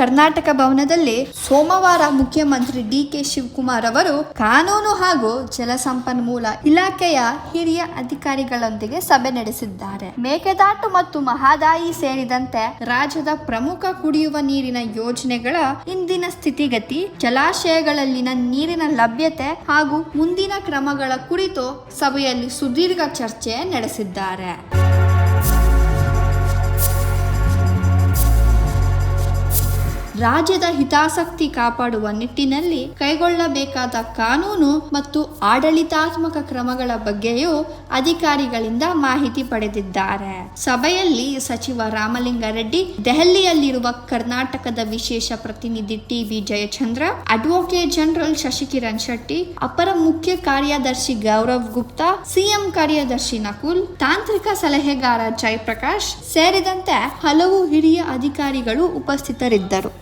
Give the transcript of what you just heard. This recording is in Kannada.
ಕರ್ನಾಟಕ ಭವನದಲ್ಲಿ ಸೋಮವಾರ ಮುಖ್ಯಮಂತ್ರಿ ಡಿ.ಕೆ. ಶಿವಕುಮಾರ್ ಅವರು ಕಾನೂನು ಹಾಗೂ ಜಲಸಂಪನ್ಮೂಲ ಇಲಾಖೆಯ ಹಿರಿಯ ಅಧಿಕಾರಿಗಳೊಂದಿಗೆ ಸಭೆ ನಡೆಸಿದ್ದಾರೆ. ಮೇಕೆದಾಟು ಮತ್ತು ಮಹದಾಯಿ ಸೇರಿದಂತೆ ರಾಜ್ಯದ ಪ್ರಮುಖ ಕುಡಿಯುವ ನೀರಿನ ಯೋಜನೆಗಳ ಇಂದಿನ ಸ್ಥಿತಿಗತಿ, ಜಲಾಶಯಗಳಲ್ಲಿನ ನೀರಿನ ಲಭ್ಯತೆ ಹಾಗೂ ಮುಂದಿನ ಕ್ರಮಗಳ ಕುರಿತು ಸಭೆಯಲ್ಲಿ ಸುದೀರ್ಘ ಚರ್ಚೆ ನಡೆಸಿದ್ದಾರೆ. ರಾಜ್ಯದ ಹಿತಾಸಕ್ತಿ ಕಾಪಾಡುವ ನಿಟ್ಟಿನಲ್ಲಿ ಕೈಗೊಳ್ಳಬೇಕಾದ ಕಾನೂನು ಮತ್ತು ಆಡಳಿತಾತ್ಮಕ ಕ್ರಮಗಳ ಬಗ್ಗೆಯೂ ಅಧಿಕಾರಿಗಳಿಂದ ಮಾಹಿತಿ ಪಡೆದಿದ್ದಾರೆ. ಸಭೆಯಲ್ಲಿ ಸಚಿವ ರಾಮಲಿಂಗಾರೆಡ್ಡಿ, ದೆಹಲಿಯಲ್ಲಿರುವ ಕರ್ನಾಟಕದ ವಿಶೇಷ ಪ್ರತಿನಿಧಿ TB. Jayachandra, advocate general Shashikiran Shetty, ಅಪರ ಮುಖ್ಯ ಕಾರ್ಯದರ್ಶಿ ಗೌರವ್ ಗುಪ್ತಾ, ಸಿಎಂ ಕಾರ್ಯದರ್ಶಿ ನಕುಲ್, ತಾಂತ್ರಿಕ ಸಲಹೆಗಾರ ಜಯಪ್ರಕಾಶ್ ಸೇರಿದಂತೆ ಹಲವು ಹಿರಿಯ ಅಧಿಕಾರಿಗಳು ಉಪಸ್ಥಿತರಿದ್ದರು.